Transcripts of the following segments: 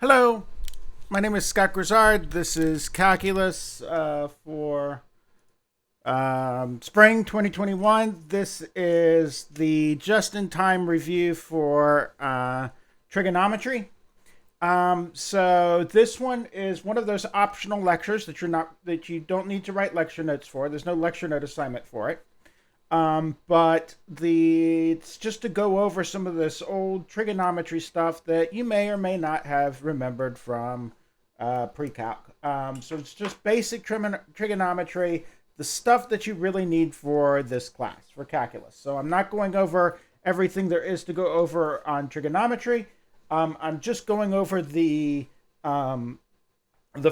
Hello, my name is Scott Grizzard. This is Calculus for Spring 2021. This is the just-in-time review for Trigonometry. So this one is one of those optional lectures that you don't need to write lecture notes for. There's no lecture note assignment for it. But it's just to go over some of this old trigonometry stuff that you may or may not have remembered from pre-calc. So it's just basic trigonometry, the stuff that you really need for this class, for calculus. So I'm not going over everything there is to go over on trigonometry. I'm just going over the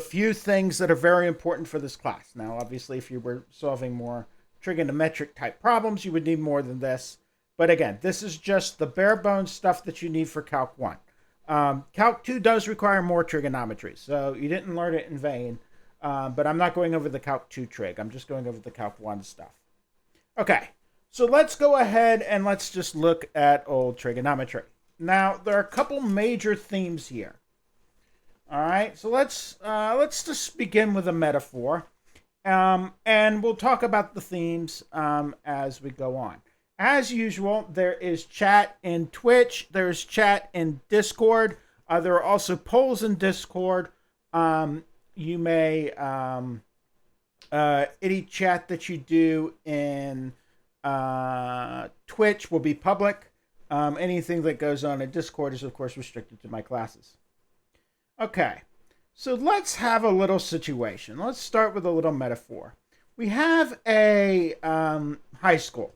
few things that are very important for this class. Now, obviously, if you were solving more trigonometric type problems, you would need more than this. But again, this is just the bare bones stuff that you need for Calc 1. Calc 2 does require more trigonometry, so you didn't learn it in vain. But I'm not going over the Calc 2 trig. I'm just going over the Calc 1 stuff. Okay, so let's go ahead and let's just look at old trigonometry. Now, there are a couple major themes here. All right, so let's just begin with a metaphor. And we'll talk about the themes as we go on. As usual, there is chat in Twitch. There's chat in Discord. There are also polls in Discord. You may any chat that you do in Twitch will be public. Anything that goes on in Discord is, of course, restricted to my classes. Okay. So let's have a little situation. Let's start with a little metaphor. We have a high school.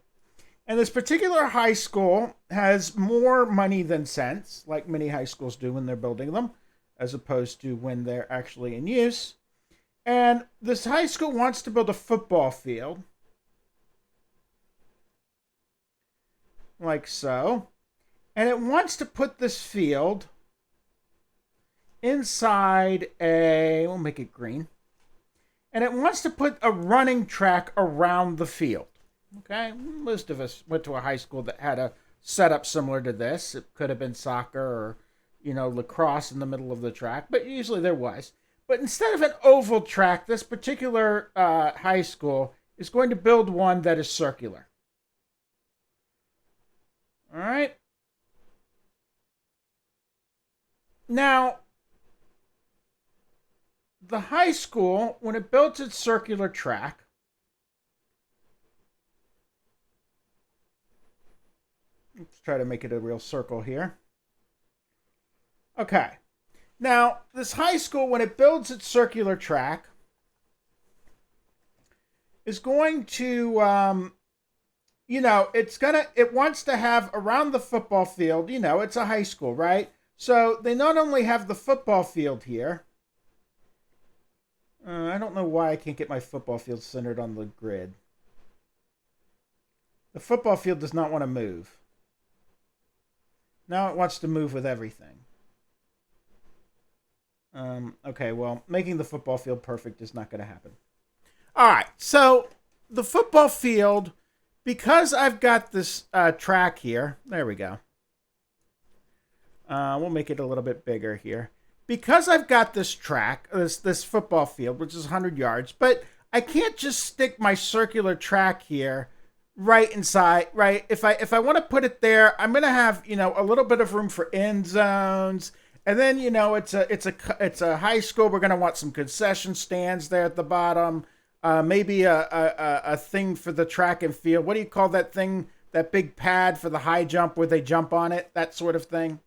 And this particular high school has more money than sense, like many high schools do when they're building them, as opposed to when they're actually in use. And this high school wants to build a football field, like so. And it wants to put this field inside we'll make it green. And it wants to put a running track around the field. Okay, most of us went to a high school that had a setup similar to this. It could have been soccer or, lacrosse in the middle of the track, but usually there was. But instead of an oval track, this particular high school is going to build one that is circular. All right. Now, the high school, when it built its circular track, let's try to make it a real circle here. Okay. Now, this high school, when it builds its circular track, is going to, it wants to have around the football field, it's a high school, right? So they not only have the football field here. I don't know why I can't get my football field centered on the grid. The football field does not want to move. Now it wants to move with everything. Okay, well, making the football field perfect is not going to happen. All right, so the football field, because I've got this track here, there we go. We'll make it a little bit bigger here. Because I've got this track, this football field, which is 100 yards, but I can't just stick my circular track here right inside, right? If I want to put it there, I'm going to have, a little bit of room for end zones. And then, it's a high school. We're going to want some concession stands there at the bottom. Maybe a thing for the track and field. What do you call that thing? That big pad for the high jump where they jump on it, that sort of thing.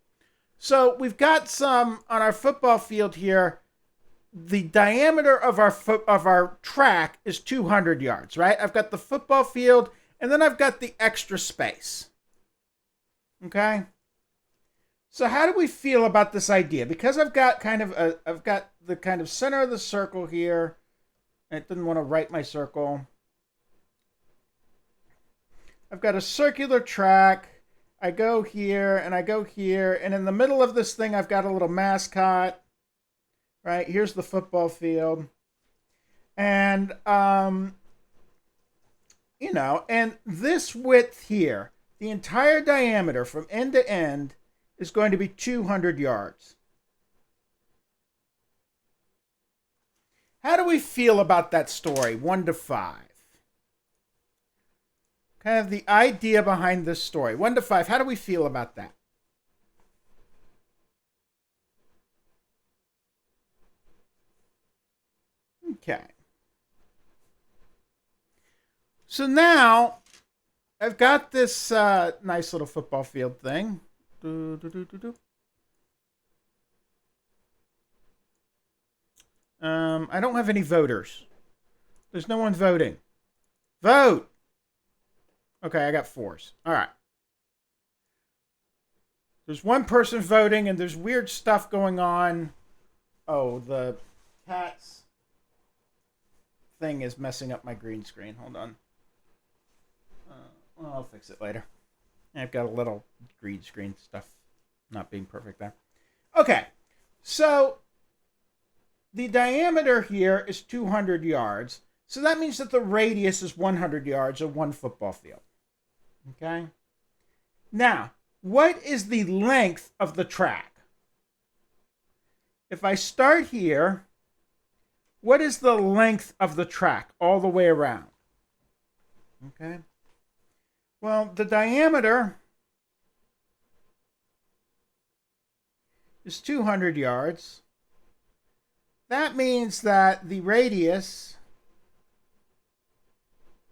So we've got some on our football field here. The diameter of our track is 200 yards, right? I've got the football field, and then I've got the extra space. Okay? So how do we feel about this idea? Because I've got the kind of center of the circle here. I didn't want to write my circle. I've got a circular track. I go here and I go here, and in the middle of this thing, I've got a little mascot. Right, here's the football field, and and this width here, the entire diameter from end to end, is going to be 200 yards. How do we feel about that story? 1 to 5. Kind of the idea behind this story. 1 to 5. How do we feel about that? Okay. So now I've got this nice little football field thing. I don't have any voters. There's no one voting. Vote! Okay, I got 4s. All right. There's one person voting, and there's weird stuff going on. Oh, the cat's thing is messing up my green screen. Hold on. Well, I'll fix it later. I've got a little green screen stuff not being perfect there. Okay, so the diameter here is 200 yards. So that means that the radius is 100 yards of one football field. Okay? Now, what is the length of the track? If I start here, what is the length of the track all the way around? Okay? Well, the diameter is 200 yards. That means that the radius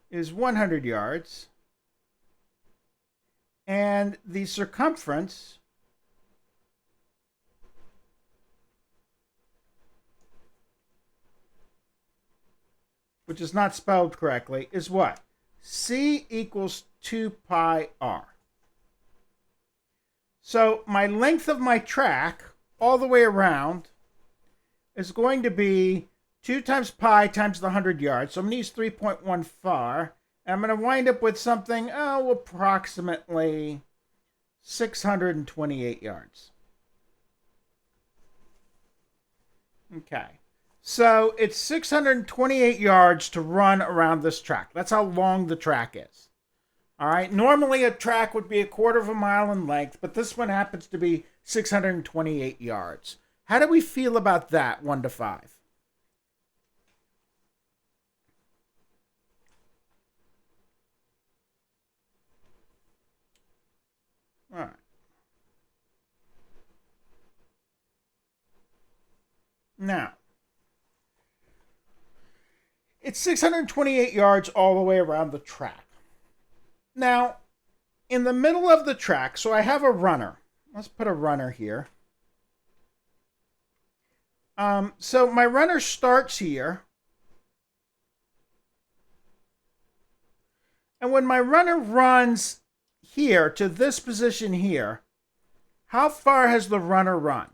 is 100 yards. And the circumference which is not spelled correctly, is what? C equals 2 pi r. So my length of my track all the way around is going to be 2 times pi times the 100 yards. So I'm going to use 3.14. And I'm going to wind up with something, approximately 628 yards. Okay. So it's 628 yards to run around this track. That's how long the track is. All right. Normally a track would be 1/4 mile in length, but this one happens to be 628 yards. How do we feel about that, 1 to 5? All right. Now, it's 628 yards all the way around the track. Now, in the middle of the track, so I have a runner. Let's put a runner here. So my runner starts here. And when my runner runs here to this position here, how far has the runner run?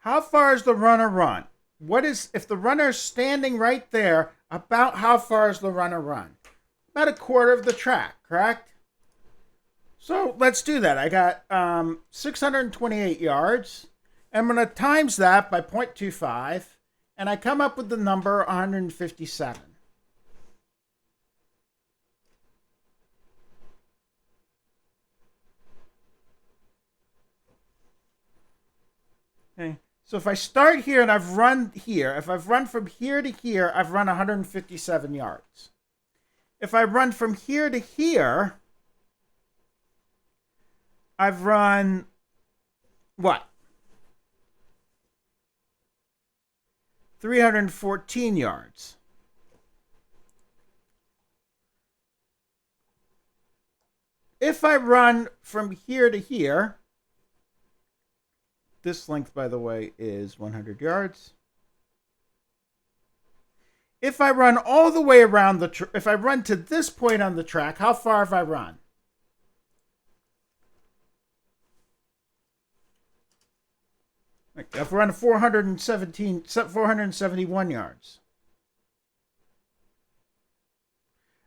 How far has the runner run? What is, if the runner is standing right there, about how far has the runner run? About 1/4 of the track, correct? So let's do that. I got 628 yards. I'm going to times that by 0.25, and I come up with the number 157. Okay. So if I start here and I've run here, if I've run from here to here, I've run 157 yards. If I run from here to here, I've run what? 314 yards. If I run from here to here, this length, by the way, is 100 yards. If I run all the way around if I run to this point on the track, how far have I run? I've run 471 yards.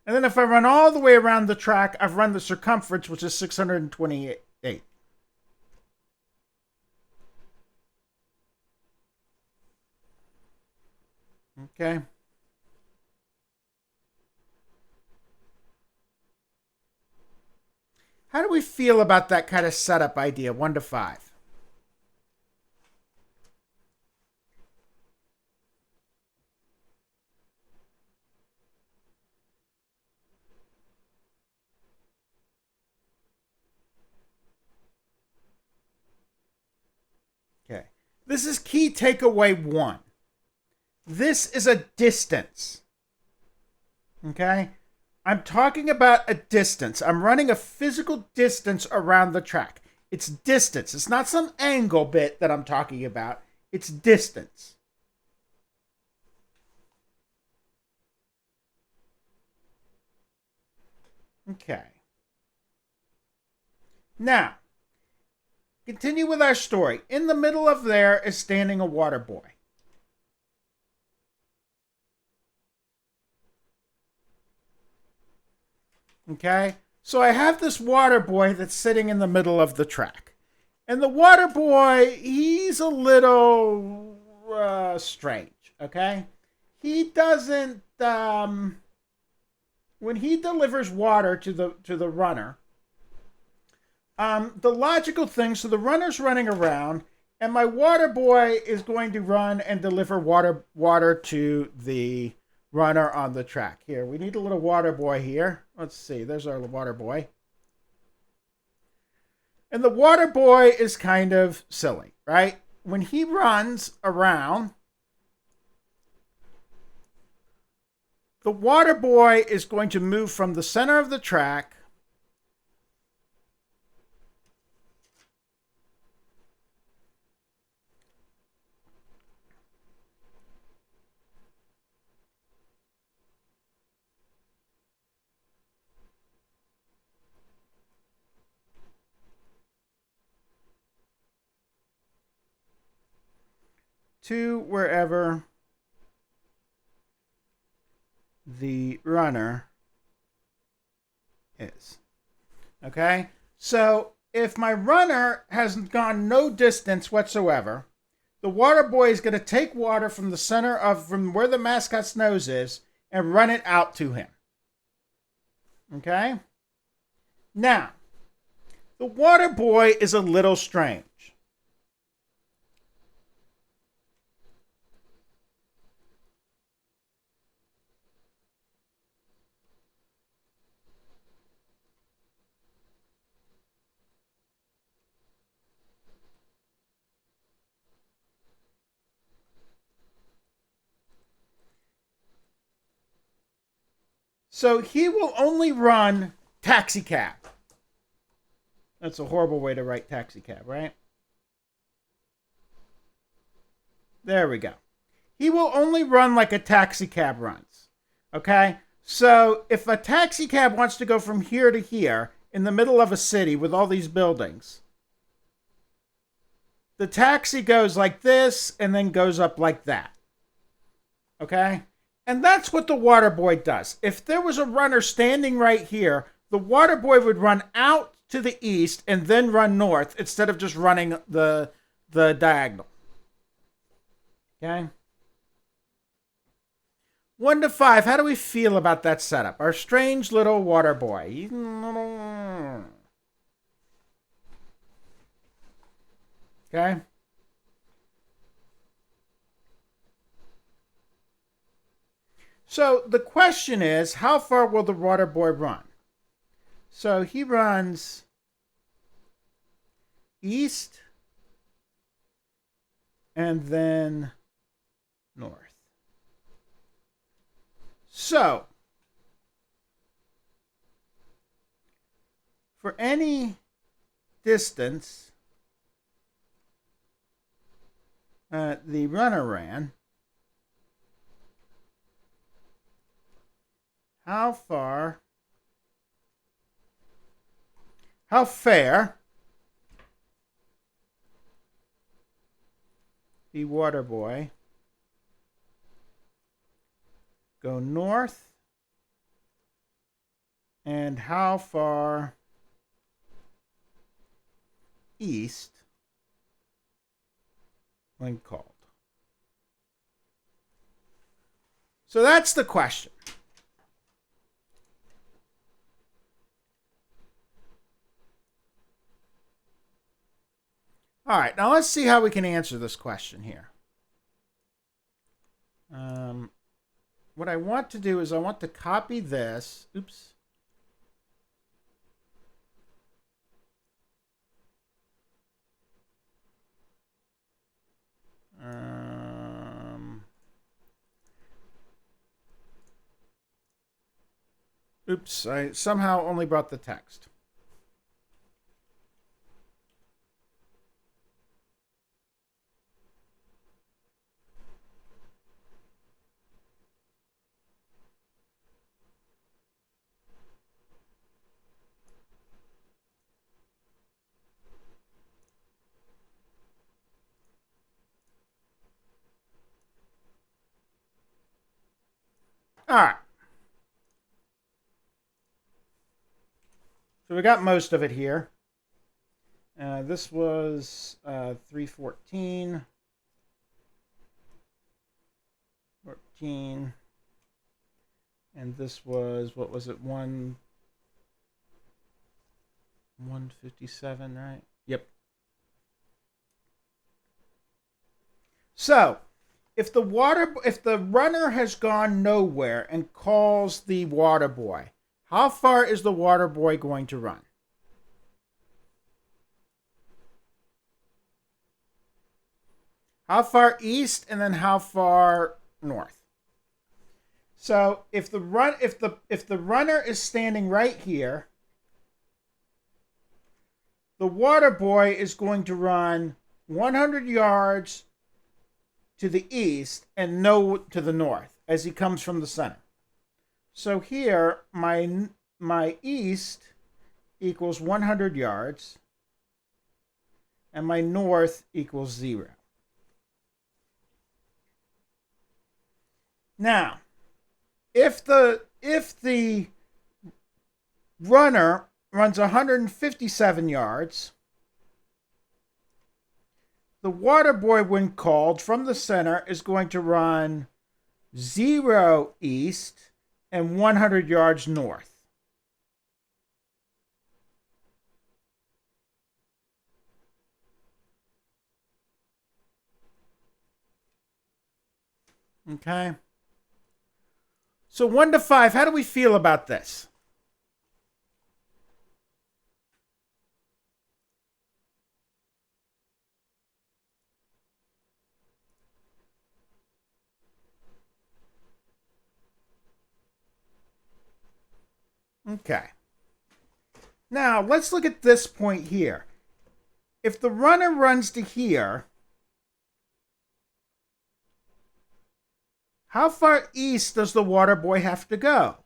And then if I run all the way around the track, I've run the circumference, which is 628. Okay. How do we feel about that kind of setup idea, 1 to 5? Okay. This is key takeaway 1. This is a distance. Okay? I'm talking about a distance. I'm running a physical distance around the track. It's distance. It's not some angle bit that I'm talking about. It's distance. Okay. Now, continue with our story. In the middle of there is standing a water boy. Okay? So I have this water boy that's sitting in the middle of the track. And the water boy, he's a little strange, okay? He doesn't when he delivers water to the runner, the logical thing, so the runner's running around and my water boy is going to run and deliver water to the runner on the track. Here, we need a little water boy here. Let's see, there's our water boy. And the water boy is kind of silly, right? When he runs around, the water boy is going to move from the center of the track to wherever the runner is. Okay? So if my runner has gone no distance whatsoever, the water boy is going to take water from the center of, from where the mascot's nose is, and run it out to him. Okay? Now, the water boy is a little strange. So he will only run taxi cab. That's a horrible way to write taxi cab, right? There we go. He will only run like a taxi cab runs. Okay? So if a taxi cab wants to go from here to here in the middle of a city with all these buildings, the taxi goes like this and then goes up like that. Okay? And that's what the water boy does. If there was a runner standing right here, the water boy would run out to the east and then run north instead of just running the diagonal. Okay? 1 to 5, how do we feel about that setup? Our strange little water boy. Okay? So the question is, how far will the water boy run? So he runs east and then north. So for any distance the runner ran, how far, how fair the water boy go north and how far east when called. So that's the question. All right, now let's see how we can answer this question here. What I want to do is I want to copy this. Oops. Oops, I somehow only brought the text. All right. So we got most of it here. This was 314. 14. And this was, what was it, 157, right? Yep. So, if the runner has gone nowhere and calls the water boy, how far is the water boy going to run? How far east and then how far north? So if the runner is standing right here, the water boy is going to run 100 yards to the east and no to the north as he comes from the center. So here, my east equals 100 yards, and my north equals 0. Now, if the runner runs 157 yards, the water boy, when called from the center, is going to run 0 east and 100 yards north. Okay. So 1 to 5, how do we feel about this? Okay. Now, let's look at this point here. If the runner runs to here, how far east does the water boy have to go?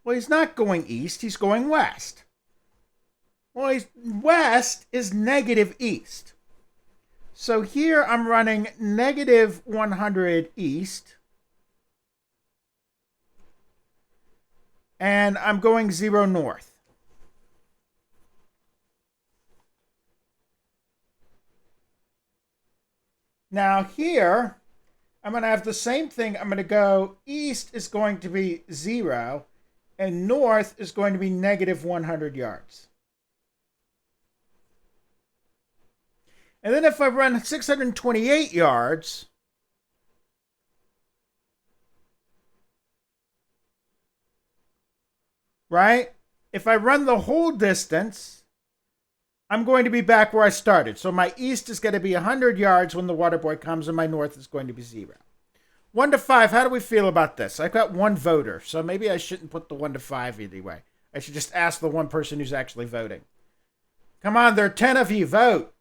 Well, he's not going east, he's going west. Well, west is negative east. So here I'm running negative 100 east. And I'm going 0 north. Now here, I'm going to have the same thing. I'm going to go east is going to be 0, and north is going to be negative 100 yards. And then if I run 628 yards, right? If I run the whole distance, I'm going to be back where I started. So my east is going to be 100 yards when the water boy comes, and my north is going to be 0. 1 to 5, how do we feel about this? I've got one voter, so maybe I shouldn't put the 1 to 5 anyway. I should just ask the one person who's actually voting. Come on, there are 10 of you, vote.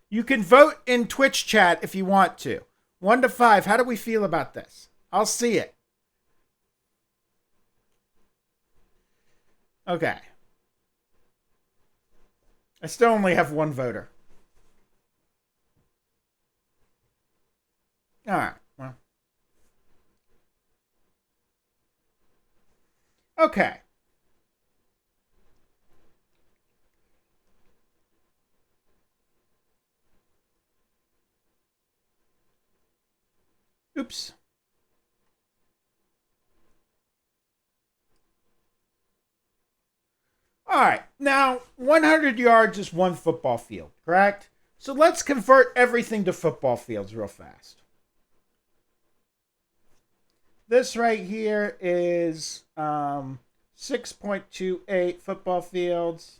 You can vote in Twitch chat if you want to. 1 to 5, how do we feel about this? I'll see it. Okay. I still only have one voter. All right. Okay. Oops. All right. Now, 100 yards is one football field, correct? So let's convert everything to football fields real fast. This right here is 6.28 football fields.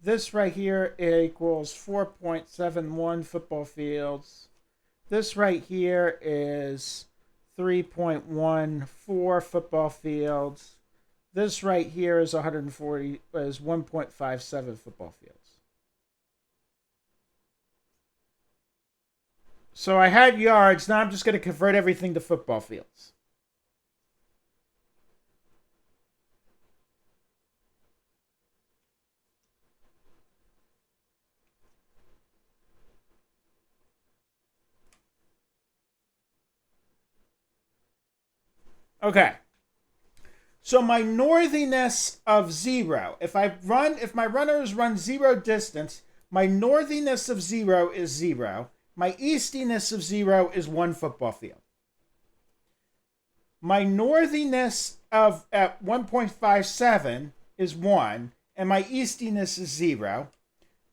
This right here equals 4.71 football fields. This right here is 3.14 football fields. This right here is 1.57 football fields. So I had yards. Now I'm just going to convert everything to football fields. Okay. So my northiness of 0, if my runners run 0 distance, my northiness of 0 is 0. My eastiness of 0 is 1 football field. My northiness of at 1.57 is 1, and my eastiness is 0.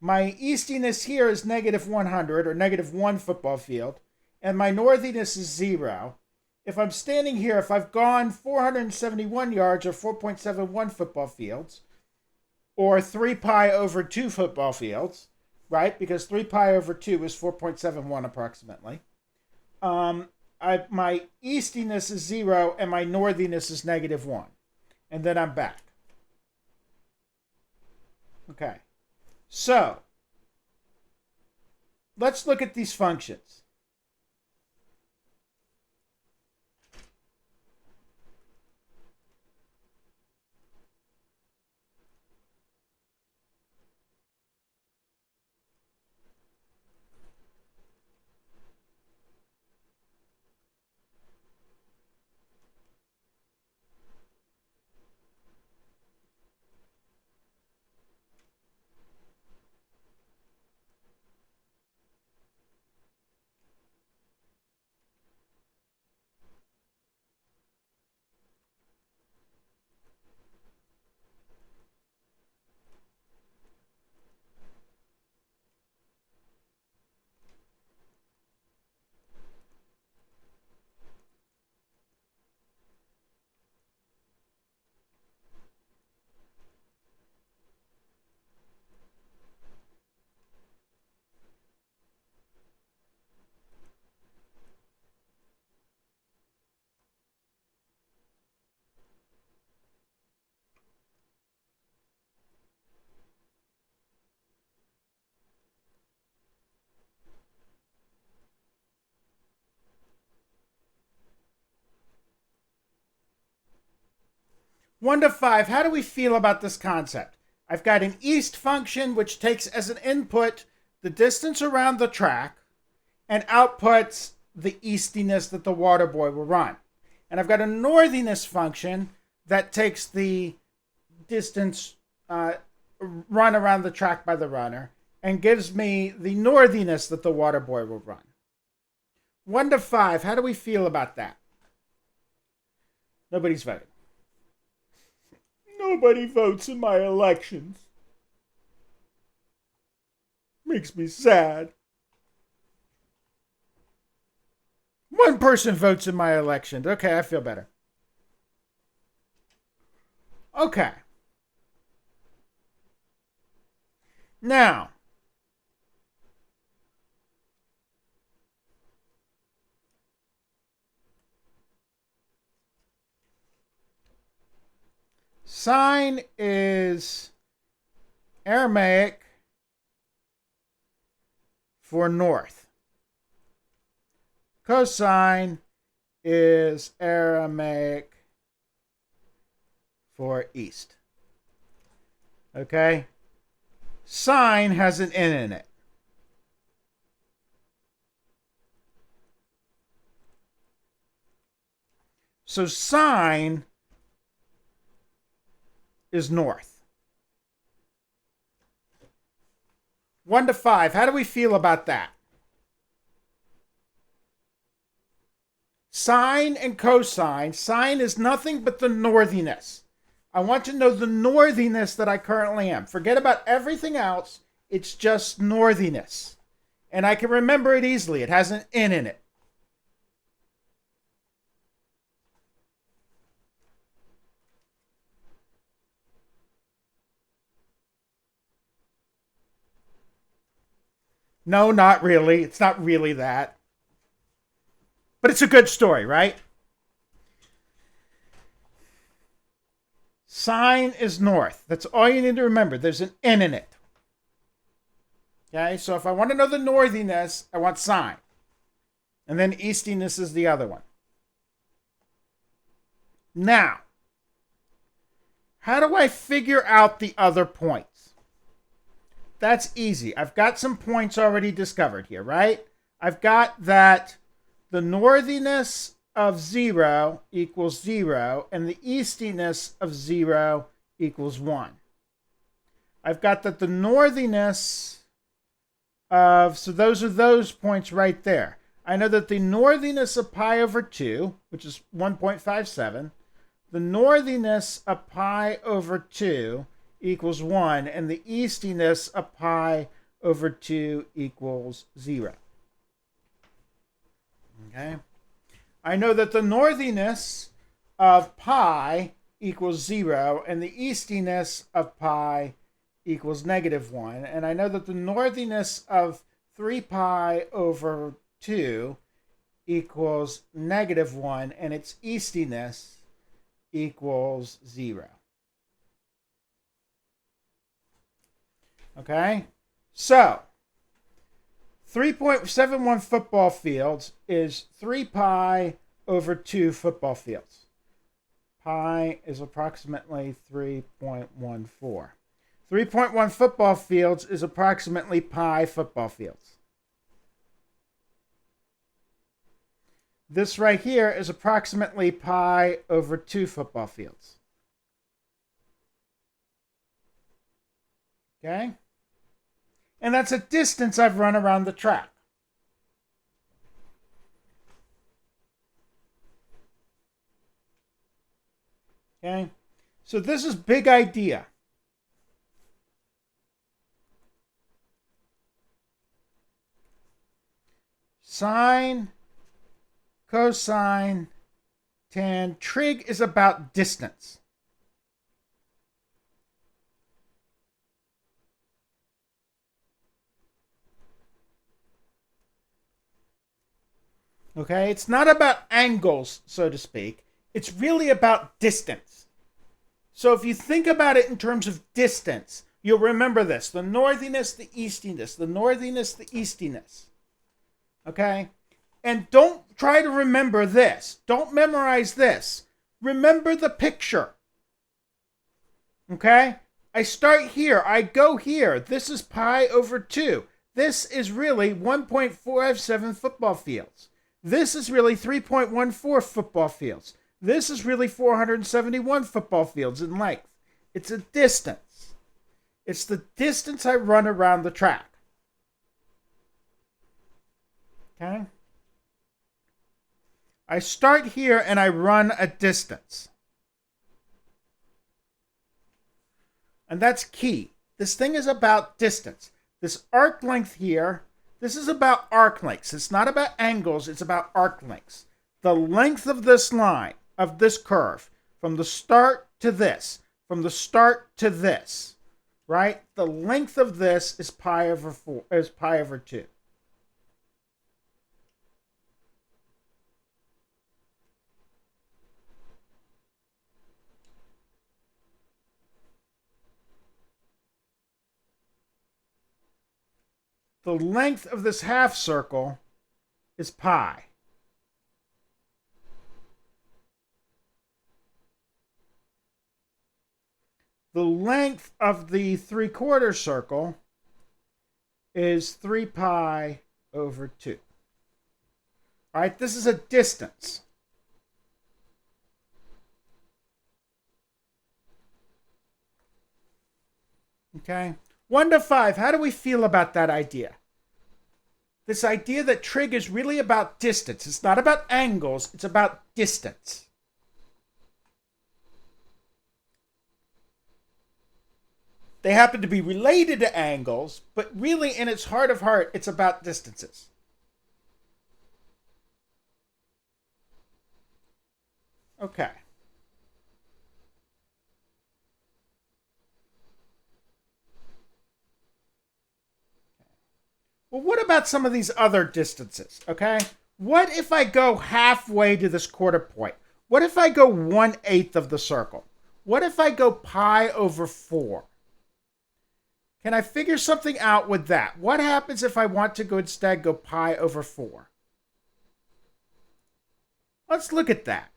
My eastiness here is negative 100, or negative 1 football field, and my northiness is 0. If I'm standing here, if I've gone 471 yards or 4.71 football fields, or 3 pi over 2 football fields, right? Because 3 pi over 2 is 4.71 approximately. My eastiness is 0 and my northiness is negative 1. And then I'm back. Okay. So, let's look at these functions. One to five, how do we feel about this concept? I've got an east function which takes as an input the distance around the track and outputs the eastiness that the water boy will run. And I've got a northiness function that takes the distance run around the track by the runner and gives me the northiness that the water boy will run. 1 to 5, how do we feel about that? Nobody's voting. Nobody votes in my elections. Makes me sad. One person votes in my elections. Okay, I feel better. Okay. Now, sine is Aramaic for north. Cosine is Aramaic for east. Okay? Sine has an N in it. So sine is north. 1 to 5. How do we feel about that? Sine and cosine. Sine is nothing but the northiness. I want to know the northiness that I currently am. Forget about everything else. It's just northiness. And I can remember it easily. It has an n in it. No, not really. It's not really that. But it's a good story, right? Sine is north. That's all you need to remember. There's an n in it. Okay, so if I want to know the northiness, I want sine. And then eastiness is the other one. Now, how do I figure out the other points? That's easy. I've got some points already discovered here, right? I've got that the northiness of 0 equals 0, and the eastiness of 0 equals 1. I've got that the northiness of, so those are those points right there. I know that the northiness of pi over 2, which is 1.57, the northiness of pi over 2 equals 1, and the eastiness of pi over 2 equals 0. Okay? I know that the northiness of pi equals 0, and the eastiness of pi equals -1. And I know that the northiness of 3 pi over 2 equals -1, and its eastiness equals 0. Okay? So, 3.71 football fields is 3 pi over 2 football fields. Pi is approximately 3.14. 3.1 football fields is approximately pi football fields. This right here is approximately pi over 2 football fields. Okay? And that's a distance I've run around the track. Okay? So this is big idea. Sine, cosine, tan. Trig is about distance. Okay, it's not about angles, so to speak. It's really about distance. So if you think about it in terms of distance, you'll remember this. The northiness, the eastiness. The northiness, the eastiness. Okay? And don't try to remember this. Don't memorize this. Remember the picture. Okay? I start here. I go here. This is pi over 2. This is really 1.47 football fields. This is really 3.14 football fields. This is really 471 football fields in length. It's a distance. It's the distance I run around the track. Okay? I start here and I run a distance. And that's key. This thing is about distance. This arc length here, this is about arc lengths. It's not about angles, it's about arc lengths. The length of this line, of this curve, from the start to this, from the start to this, right? The length of this is pi over 4, is pi over 2. The length of this half circle is pi. The length of the 3/4 circle is 3 pi over 2. All right, this is a distance. Okay? 1 to 5, how do we feel about that idea? This idea that trig is really about distance. It's not about angles, it's about distance. They happen to be related to angles, but really in its heart of heart, it's about distances. Okay. Well, what about some of these other distances, okay? What if I go halfway to this quarter point? What if I go 1/8 of the circle? What if I go pi over 4? Can I figure something out with that? What happens if I want to instead go pi over 4? Let's look at that.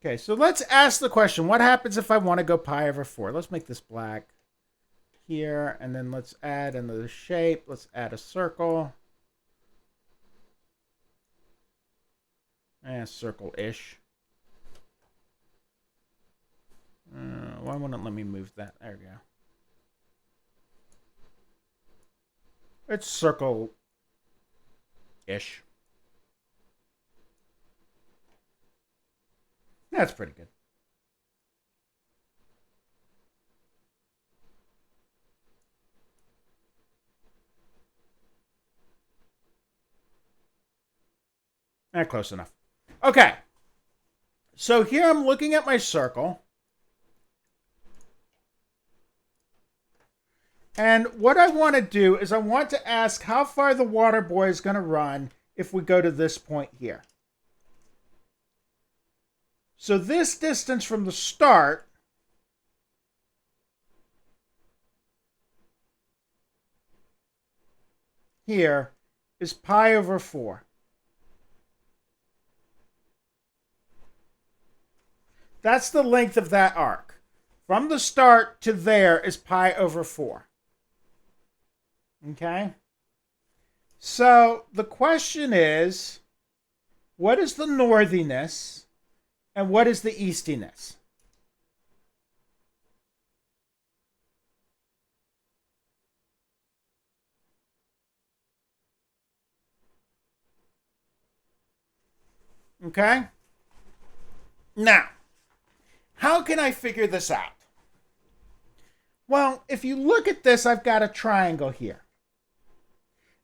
Okay, so let's ask the question, what happens if I want to go pi over 4? Let's make this black here, and then let's add another shape. Let's add a circle. Circle-ish. Why wouldn't it let me move that? There we go. It's circle-ish. That's pretty good. Close enough. Okay. So here I'm looking at my circle. And what I want to do is I want to ask how far the water boy is going to run if we go to this point here. So this distance from the start here is pi over 4. That's the length of that arc. From the start to there is pi over 4. Okay? So the question is, what is the northiness and what is the eastiness? Okay? Now, how can I figure this out? Well, if you look at this, I've got a triangle here.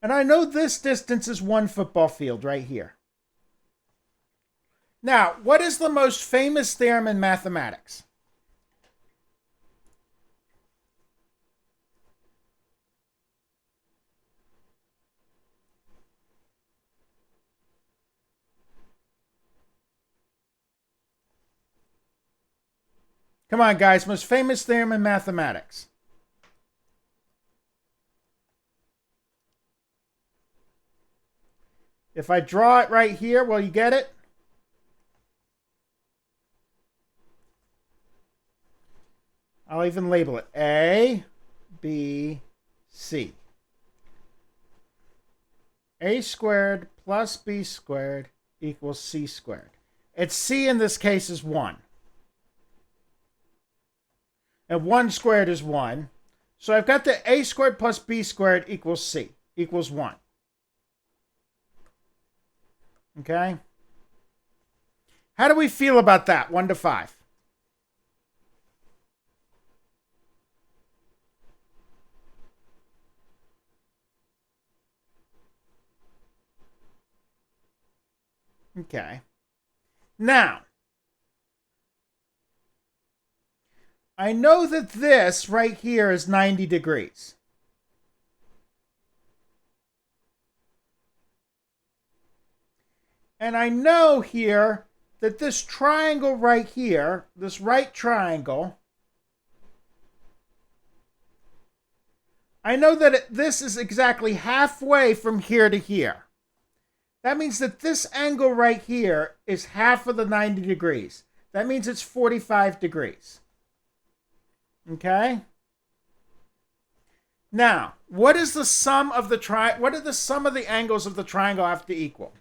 And I know this distance is 1 football field right here. Now, what is the most famous theorem in mathematics? Come on, guys. Most famous theorem in mathematics. If I draw it right here, will you get it? I'll even label it A, B, C. A squared plus B squared equals C squared. It's C in this case is 1. And 1 squared is 1. So I've got the A squared plus B squared equals C, equals 1. Okay? How do we feel about that? 1 to 5. Okay. Now, I know that this right here is 90 degrees. And I know here that this triangle right here, this right triangle, I know that this is exactly halfway from here to here. That means that this angle right here is half of the 90 degrees. That means it's 45 degrees. Okay? Now, what is the sum of the what do the sum of the angles of the triangle have to equal?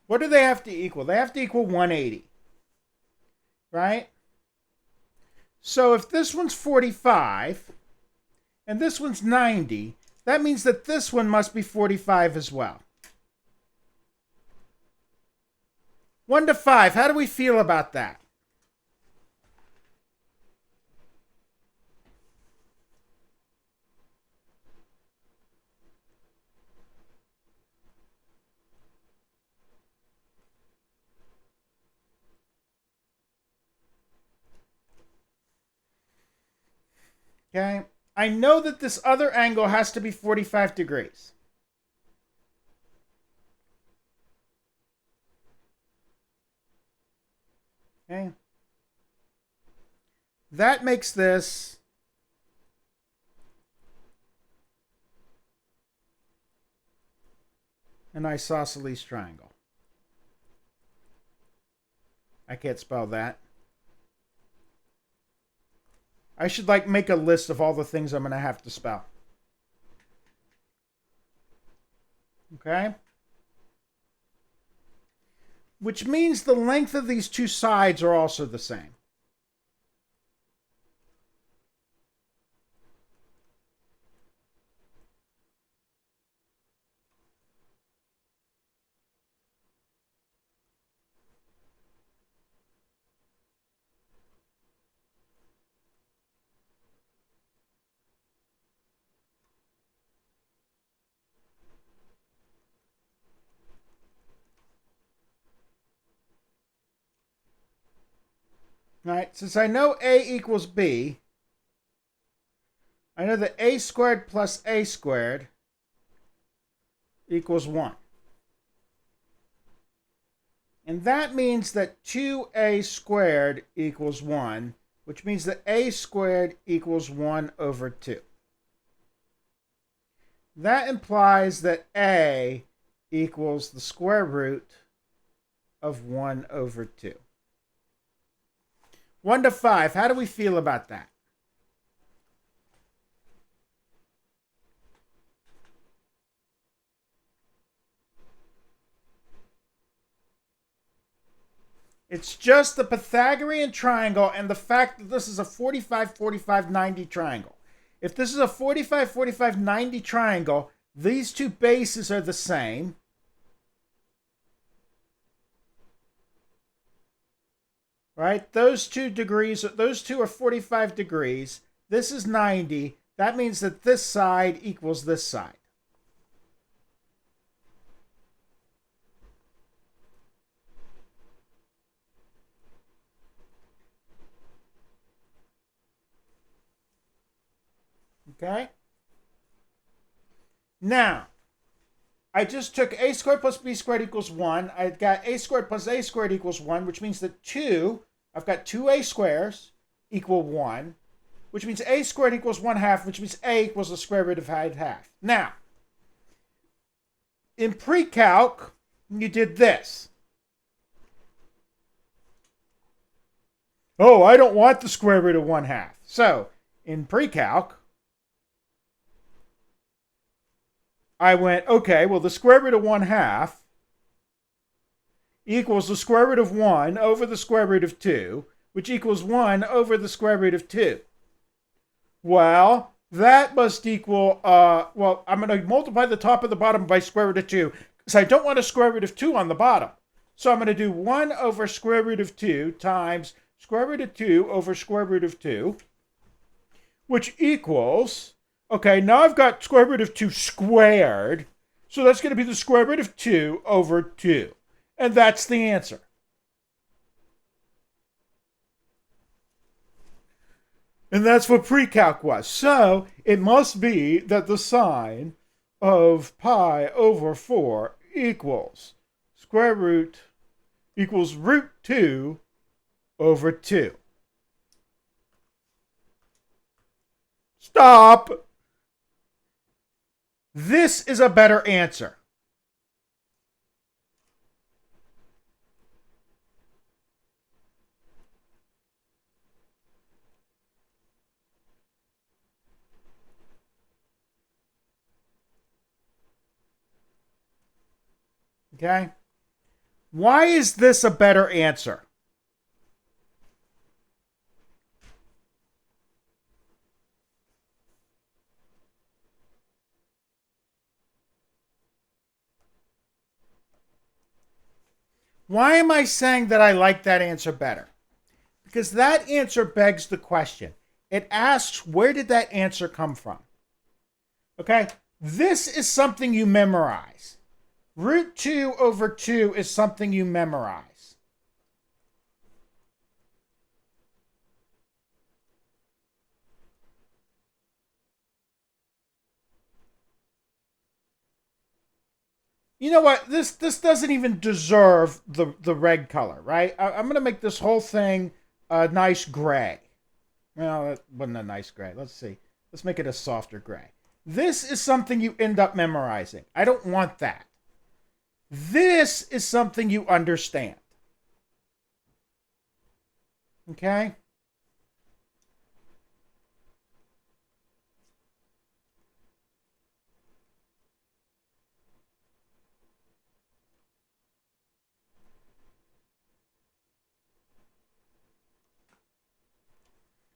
What do they have to equal? They have to equal 180. Right? So if this one's 45 and this one's 90, that means that this one must be 45 as well. 1 to 5, how do we feel about that? Okay, I know that this other angle has to be 45 degrees. Okay. That makes this an isosceles triangle. I can't spell that. I should make a list of all the things I'm going to have to spell. Okay? Which means the length of these two sides are also the same. All right, since I know A equals B, I know that A squared plus A squared equals 1. And that means that 2A squared equals 1, which means that A squared equals 1 over 2. That implies that A equals the square root of 1 over 2. 1 to 5, how do we feel about that? It's just the Pythagorean triangle and the fact that this is a 45, 45, 90 triangle. If this is a 45, 45, 90 triangle, these two bases are the same. Right? Those two are 45 degrees. This is 90. That means that this side equals this side. Okay? Now, I just took a squared plus b squared equals 1. I got a squared plus a squared equals 1, which means that I've got 2a squares equal 1, which means a squared equals 1/2, which means a equals the square root of half. Now, in pre-calc, you did this. Oh, I don't want the square root of 1/2. So, in pre-calc, I went, okay, well, the square root of 1/2 equals the square root of 1 over the square root of 2, which equals 1 over the square root of 2. Well, that must equal, I'm going to multiply the top and the bottom by square root of 2, because I don't want a square root of 2 on the bottom. So I'm going to do 1 over square root of 2 times square root of 2 over square root of 2, which equals, okay, now I've got square root of 2 squared, so that's going to be the square root of 2 over 2. And that's the answer. And that's what pre-calc was. So it must be that the sine of pi over 4 equals square root equals root 2 over 2. Stop! This is a better answer. Okay? Why is this a better answer? Why am I saying that I like that answer better? Because that answer begs the question. It asks, where did that answer come from? Okay? This is something you memorize. Root 2 over 2 is something you memorize. You know what? This doesn't even deserve the red color, right? I'm going to make this whole thing a nice gray. Well, that wasn't a nice gray. Let's see. Let's make it a softer gray. This is something you end up memorizing. I don't want that. This is something you understand. Okay?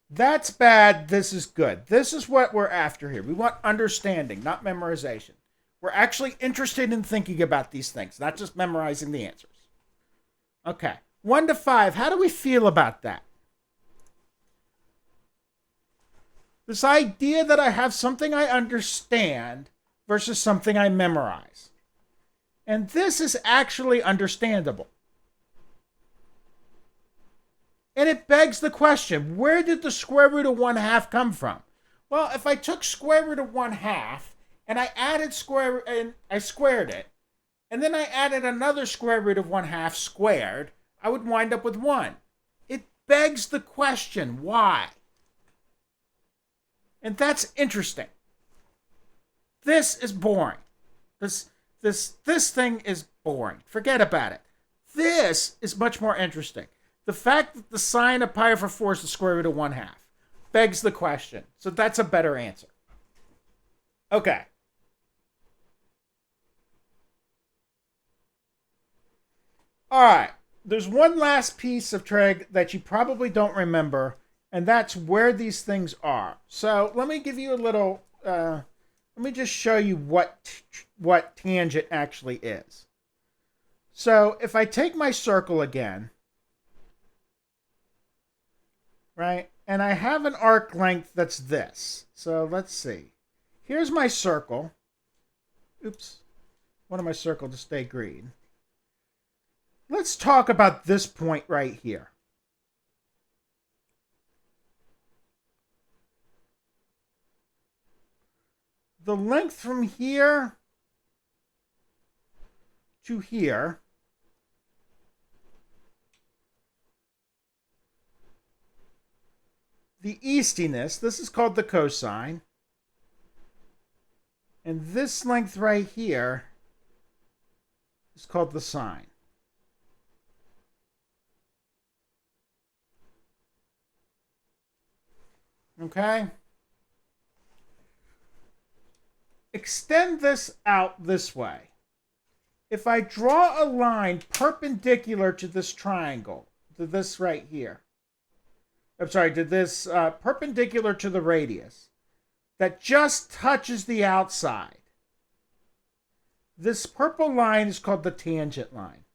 That's bad. This is good. This is what we're after here. We want understanding, not memorization. We're actually interested in thinking about these things, not just memorizing the answers. Okay. 1 to 5. How do we feel about that? This idea that I have something I understand versus something I memorize. And this is actually understandable. And it begs the question, where did the square root of 1/2 come from? Well, if I took square root of 1/2 and I added and I squared it, and then I added another square root of 1/2 squared, I would wind up with 1. It begs the question, why? And that's interesting. This is boring. This thing is boring. Forget about it. This is much more interesting. The fact that the sine of pi over 4 is the square root of 1/2 begs the question. So that's a better answer. Okay. All right. There's one last piece of trig that you probably don't remember, and that's where these things are. So let me give you a little. Let me just show you what tangent actually is. So if I take my circle again, right, and I have an arc length that's this. So let's see. Here's my circle. Oops. Wanted my circle to stay green. Let's talk about this point right here. The length from here to here the eastiness, this is called the cosine. And this length right here is called the sine. Okay? Extend this out this way. If I draw a line perpendicular to this triangle, to this right here, I'm sorry, to this perpendicular to the radius, that just touches the outside, this purple line is called the tangent line.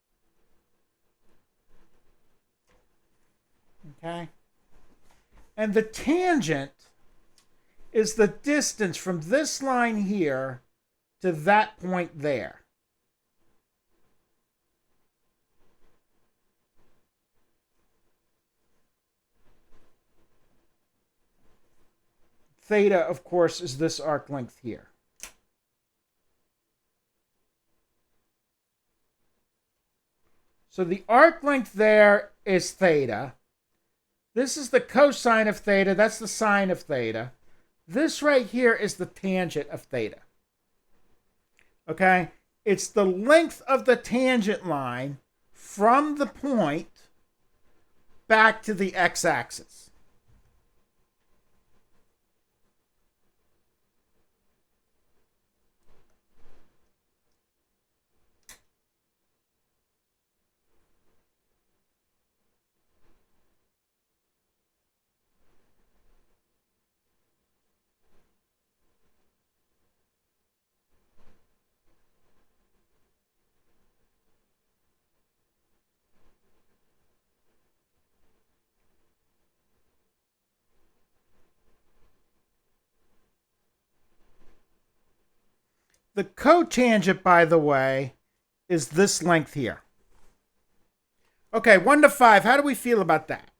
Okay? And the tangent is the distance from this line here to that point there. theta, of course, is this arc length here. So the arc length there is theta. This is the cosine of theta. That's the sine of theta. This right here is the tangent of theta. Okay? It's the length of the tangent line from the point back to the x-axis. The cotangent, by the way, is this length here. Okay, 1 to 5. How do we feel about that?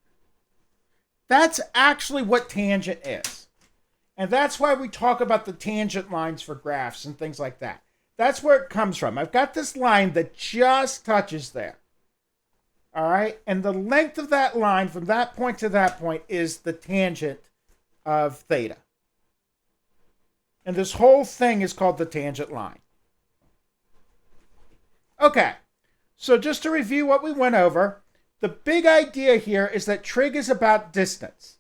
That's actually what tangent is. And that's why we talk about the tangent lines for graphs and things like that. That's where it comes from. I've got this line that just touches there. All right? And the length of that line from that point to that point is the tangent of theta. And this whole thing is called the tangent line. Okay, so just to review what we went over, the big idea here is that trig is about distance.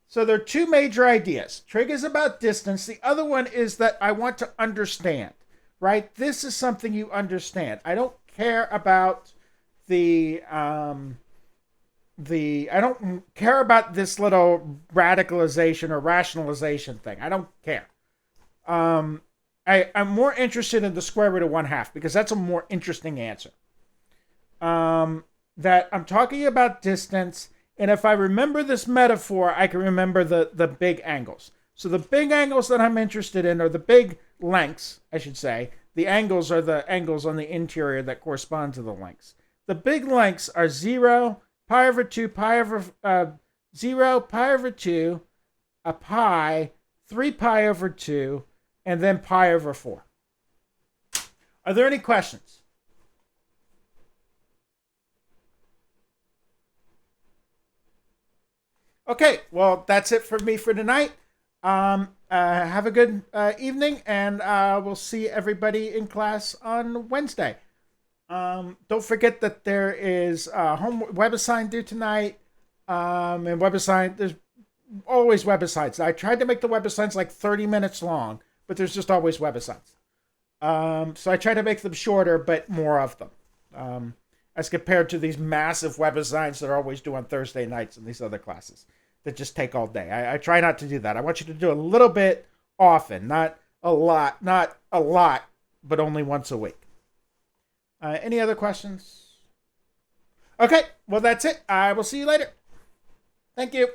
So there are two major ideas. Trig is about distance. The other one is that I want to understand, right? This is something you understand. I don't care about I don't care about this little radicalization or rationalization thing. I don't care. I'm more interested in the square root of 1/2 because that's a more interesting answer. That I'm talking about distance, and if I remember this metaphor, I can remember the big angles. So the big angles that I'm interested in are the big lengths, I should say. The angles are the angles on the interior that correspond to the lengths. The big lengths are 0, pi over 2, 0, pi over 2, a pi, 3 pi over 2, and then pi over 4. Are there any questions? Okay, well, that's it for me for tonight. Have a good evening, and we'll see everybody in class on Wednesday. Don't forget that there is web assign due tonight, and web assign, there's always web assigns. I tried to make the web assigns like 30 minutes long, but there's just always web assigns. So I try to make them shorter, but more of them, as compared to these massive web assigns that are always due on Thursday nights in these other classes that just take all day. I try not to do that. I want you to do a little bit often, not a lot, but only once a week. Any other questions? Okay, well, that's it. I will see you later. Thank you.